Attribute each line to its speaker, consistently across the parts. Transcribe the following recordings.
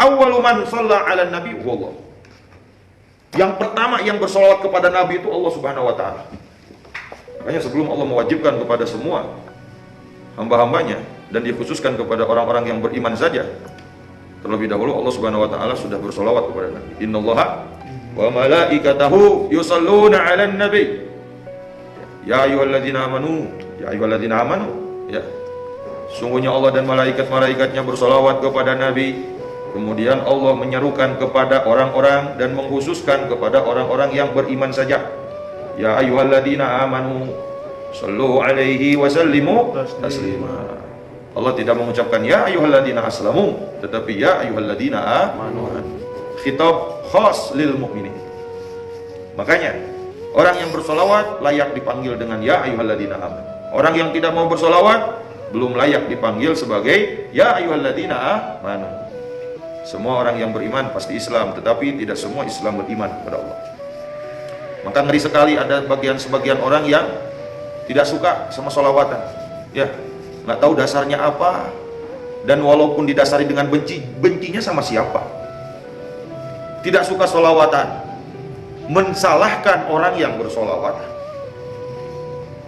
Speaker 1: Awwalu man shalla 'ala nabi wallah. Yang pertama yang bersolawat kepada Nabi itu Allah Subhanahu wa taala. Makanya sebelum Allah mewajibkan kepada semua hamba-hambanya dan dikhususkan kepada orang-orang yang beriman saja, terlebih dahulu Allah Subhanahu wa taala sudah bersolawat kepada Nabi. Innallaha wa malaikatahu yusalluna 'alan nabi. Ya ayyuhalladzina amanu, ya ayyuhalladzina amanu. Ya. Sungguhnya Allah dan malaikat-malaikatnya bersolawat kepada Nabi. Kemudian Allah menyerukan kepada orang-orang dan mengkhususkan kepada orang-orang yang beriman saja. Ya ayyuhalladzina amanu sallu alaihi wa sallimu taslima. Allah tidak mengucapkan ya ayyuhalladzina aslamu, tetapi ya ayyuhalladzina amanu. Khitab khas lil mukminin. Makanya orang yang bersolawat layak dipanggil dengan ya ayyuhalladzina amanu. Orang yang tidak mau bersolawat belum layak dipanggil sebagai ya ayyuhalladzina amanu. Semua orang yang beriman pasti Islam, tetapi tidak semua Islam beriman kepada Allah. Maka ngeri sekali ada sebagian orang yang tidak suka sama sholawatan, ya, nggak tahu dasarnya apa, dan walaupun didasari dengan bencinya sama siapa. Tidak suka sholawatan, mensalahkan orang yang bersolawatan,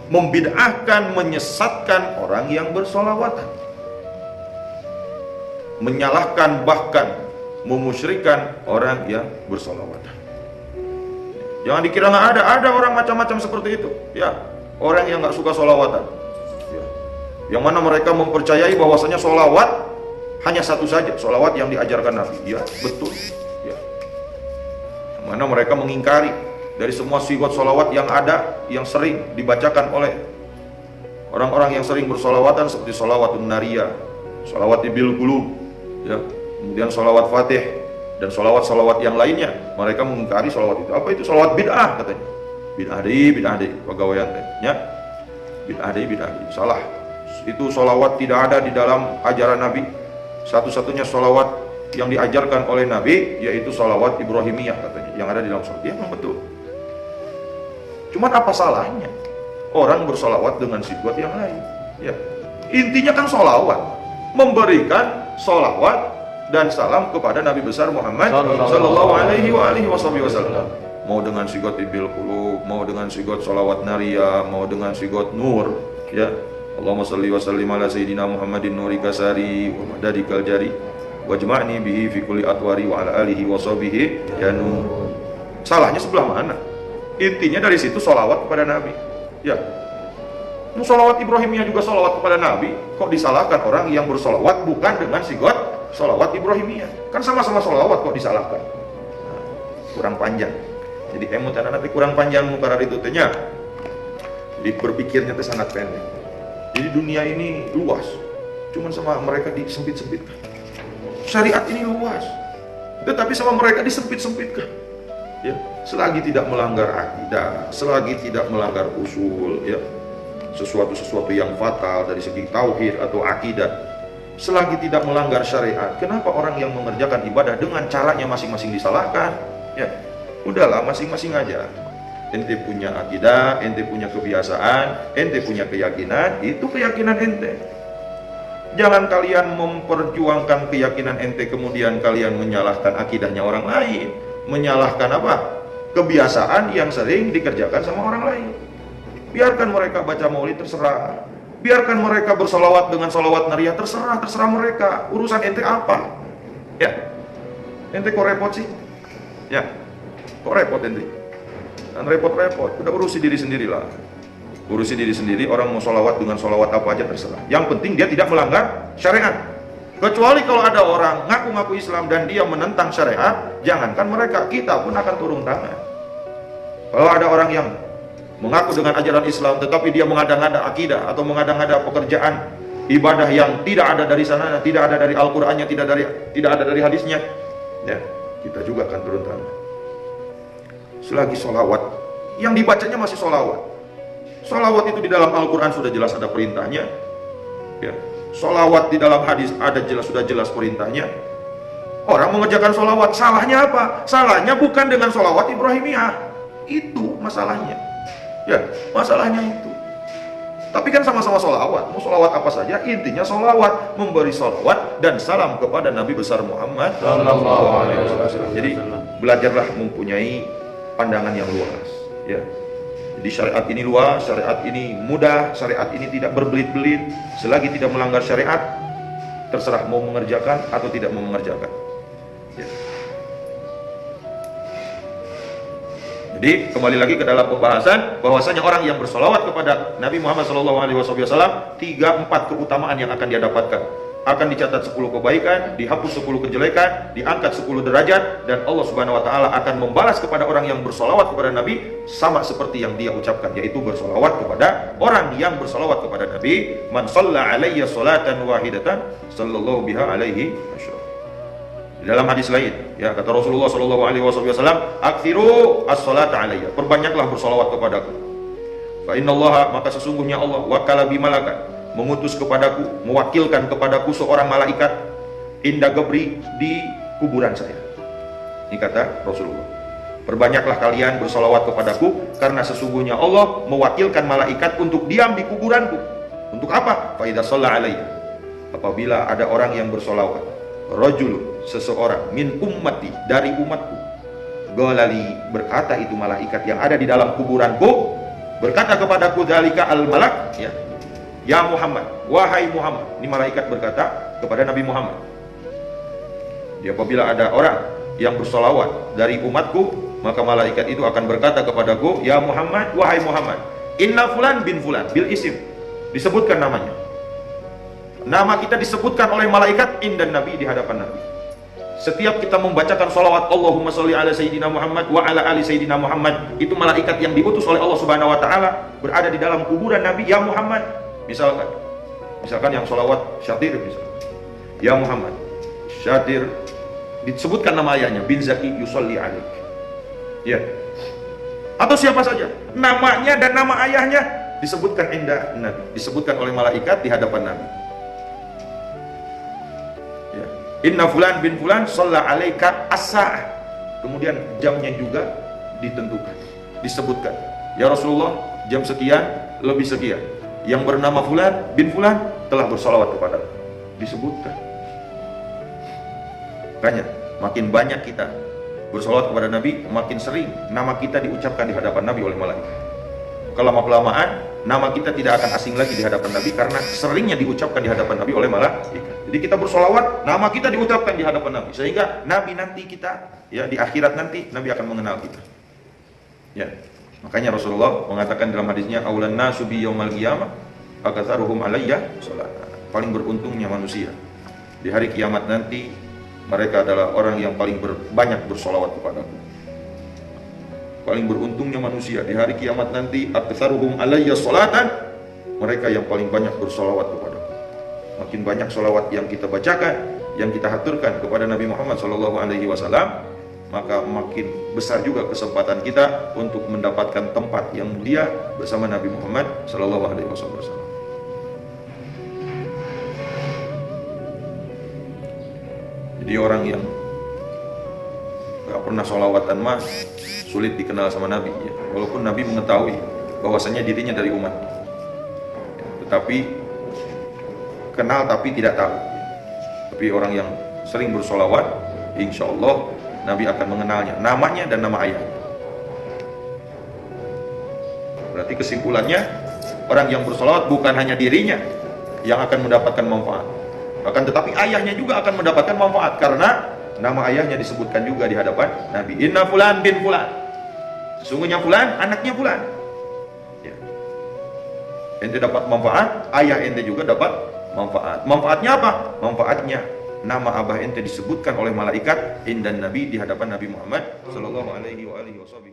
Speaker 1: membid'ahkan, menyesatkan orang yang bersolawatan, menyalahkan bahkan memusyrikan orang yang bersolawatan. Jangan dikira nggak ada orang macam-macam seperti itu, ya, orang yang nggak suka solawatan, ya. Yang mana mereka mempercayai bahwasanya solawat hanya satu saja, solawat yang diajarkan Nabi, ya betul, ya. Yang mana mereka mengingkari dari semua sigot solawat yang ada, yang sering dibacakan oleh orang-orang yang sering bersolawatan, seperti solawatun nariyah, solawat ibil qulub, ya, kemudian sholawat fatih dan sholawat yang lainnya. Mereka mengingkari sholawat itu. Apa itu? Sholawat bid'ah katanya. Bid'ah deh pegawaian ya. Bid'ah deh, salah. Itu sholawat tidak ada di dalam ajaran Nabi. Satu-satunya sholawat yang diajarkan oleh Nabi yaitu sholawat Ibrahimiyah katanya, yang ada di dalam sholat. Ya, memang betul. Cuman apa salahnya orang bersolawat dengan sigot yang lain? Ya, intinya kan sholawat, memberikan sholawat dan salam kepada Nabi besar Muhammad sallallahu alaihi wasallam. Mau dengan sigot ibil qulub, mau dengan sigot sholawat nariyah, mau dengan sigot nur, ya. Allahumma shalli wa sallim ala sayyidina Muhammadin nuri kasari wa madadikal jari wajma'ni bihi fi kulli atwari wa ala alihi wa sahbihi ya nur. Salahnya sebelah mana? Intinya dari situ sholawat kepada Nabi, ya. Sholawat Ibrahimiyah juga sholawat kepada Nabi. Kok disalahkan orang yang bersolawat bukan dengan sigot sholawat Ibrahimiyah? Kan sama-sama sholawat, kok disalahkan? Nah, kurang panjang. Jadi emut anak-anak kurang panjang mukarrar itu tehnya. Jadi berpikirnya itu sangat pendek. Jadi dunia ini luas, cuman sama mereka disempit-sempitkan. Syariat ini luas, tetapi sama mereka disempit-sempitkan. Ya, selagi tidak melanggar akidah, selagi tidak melanggar usul, ya, sesuatu yang fatal dari segi tauhid atau akidah, selagi tidak melanggar syariat, kenapa orang yang mengerjakan ibadah dengan caranya masing-masing disalahkan? Ya, udahlah masing-masing aja. Ente punya akidah, ente punya kebiasaan, ente punya keyakinan, itu keyakinan ente. Jangan kalian memperjuangkan keyakinan ente kemudian kalian menyalahkan akidahnya orang lain, menyalahkan apa? Kebiasaan yang sering dikerjakan sama orang lain. Biarkan mereka baca maulid, terserah. Biarkan mereka bersolawat dengan solawat nariyah, terserah mereka. Urusan ente apa? Ya, ente kok repot sih? Ya, kok repot ente? Dan repot-repot, udah urusi diri sendirilah. Urusi diri sendiri, orang mau solawat dengan solawat apa aja terserah. Yang penting dia tidak melanggar syariat. Kecuali kalau ada orang ngaku-ngaku Islam dan dia menentang syariat, jangankan mereka, kita pun akan turun tangan. Kalau ada orang yang mengaku dengan ajaran Islam tetapi dia mengada-ngada akidah atau mengada-ngada pekerjaan ibadah yang tidak ada dari sana, tidak ada dari Al-Qur'annya, tidak ada dari hadisnya, ya, kita juga akan turun tangan. Selagi sholawat yang dibacanya masih sholawat itu di dalam Al-Quran sudah jelas ada perintahnya, ya. Sholawat di dalam hadis sudah jelas perintahnya. Orang mengerjakan sholawat, salahnya apa? Salahnya bukan dengan sholawat Ibrahimiyah, itu masalahnya, ya, masalahnya itu. Tapi kan sama-sama sholawat, mau sholawat apa saja, intinya sholawat, memberi sholawat dan salam kepada Nabi besar Muhammad sallallahu alaihi wasallam. Jadi belajarlah mempunyai pandangan yang luas, ya. Jadi syariat ini luas, syariat ini mudah, syariat ini tidak berbelit-belit. Selagi tidak melanggar syariat, terserah mau mengerjakan atau tidak mau mengerjakan, ya. Jadi kembali lagi ke dalam pembahasan bahwasanya orang yang bersolawat kepada Nabi Muhammad SAW, 3-4 keutamaan yang akan dia dapatkan. Akan dicatat 10 kebaikan, dihapus 10 kejelekan, diangkat 10 derajat, dan Allah Subhanahu wa taala akan membalas kepada orang yang bersolawat kepada Nabi sama seperti yang dia ucapkan, yaitu bersolawat kepada orang yang bersolawat kepada Nabi. Man shalla alayya sholatan wahidatan sallallahu biha alaihi asyra. Dalam hadis lain, ya, kata Rasulullah SAW, aktsiru as-sholata alayya, perbanyaklah bersolawat kepadaku. Fa innallaha, maka sesungguhnya Allah, wakala bi malakat, mengutus kepadaku, mewakilkan kepadaku seorang malaikat, inda gabri, di kuburan saya. Ini kata Rasulullah, perbanyaklah kalian bersolawat kepadaku, karena sesungguhnya Allah mewakilkan malaikat untuk diam di kuburanku. Untuk apa? Fa idza shalla alayya, apabila ada orang yang bersolawat, rajul, seseorang, min ummati, dari umatku, golali, berkata itu malaikat yang ada di dalam kuburanku, berkata kepadaku, dzalika al malak, ya Muhammad, wahai Muhammad. Ini malaikat berkata kepada Nabi Muhammad. Jadi apabila ada orang yang bersolawat dari umatku, maka malaikat itu akan berkata kepadaku, ya Muhammad, wahai Muhammad, inna fulan bin fulan, bil isim, disebutkan namanya. Nama kita disebutkan oleh malaikat indan Nabi, di hadapan Nabi. Setiap kita membacakan sholawat Allahumma sholli ala Sayyidina Muhammad wa ala ali Sayyidina Muhammad, itu malaikat yang diutus oleh Allah Subhanahu wa taala berada di dalam kuburan Nabi. Ya Muhammad, misalkan yang sholawat Syatir, misalkan, ya Muhammad Syatir, disebutkan nama ayahnya, bin Zaki yusolli alaik, ya, atau siapa saja, namanya dan nama ayahnya disebutkan indah Nabi, disebutkan oleh malaikat di hadapan Nabi. Inna fulan bin fulan shalla alaika as-sa'ah. Kemudian jamnya juga ditentukan, disebutkan. Ya Rasulullah, jam sekian lebih sekian, yang bernama fulan bin fulan telah bersalawat kepada, disebutkan. Makanya makin banyak kita bersalawat kepada Nabi, makin sering nama kita diucapkan di hadapan Nabi oleh malaikat. Kelama-kelamaan nama kita tidak akan asing lagi di hadapan Nabi, karena seringnya diucapkan di hadapan Nabi oleh malaikat. Jadi kita bersolawat, nama kita diucapkan di hadapan Nabi, sehingga Nabi nanti kita, ya, di akhirat nanti Nabi akan mengenal kita, ya. Makanya Rasulullah mengatakan dalam hadisnya, aulan nasu bi yaumal qiyamah akatsaruhum alayya salat. Paling beruntungnya manusia di hari kiamat nanti, mereka adalah orang yang paling banyak bersolawat kepadaku. Paling beruntungnya manusia di hari kiamat nanti, akatsaruhum alayya salatan, mereka yang paling banyak bersolawat kepadaku. Makin banyak solawat yang kita bacakan, yang kita haturkan kepada Nabi Muhammad SAW, maka makin besar juga kesempatan kita untuk mendapatkan tempat yang mulia bersama Nabi Muhammad SAW. Jadi orang yang gak pernah solawatan mah sulit dikenal sama Nabi, ya. Walaupun Nabi mengetahui bahwasanya dirinya dari umat, tetapi kenal tapi tidak tahu. Tapi orang yang sering bersolawat, insya Allah Nabi akan mengenalnya, namanya dan nama ayahnya. Berarti kesimpulannya, orang yang bersolawat bukan hanya dirinya yang akan mendapatkan manfaat, akan tetapi ayahnya juga akan mendapatkan manfaat, karena nama ayahnya disebutkan juga di hadapan Nabi. Inna fulan bin fulan, sesungguhnya fulan anaknya fulan, ya. Ente dapat manfaat, ayah ente juga dapat manfaat. Manfaatnya apa? Manfaatnya nama abah ente disebutkan oleh malaikat indan Nabi, di hadapan Nabi Muhammad sallallahu alaihi wa alihi wasallam.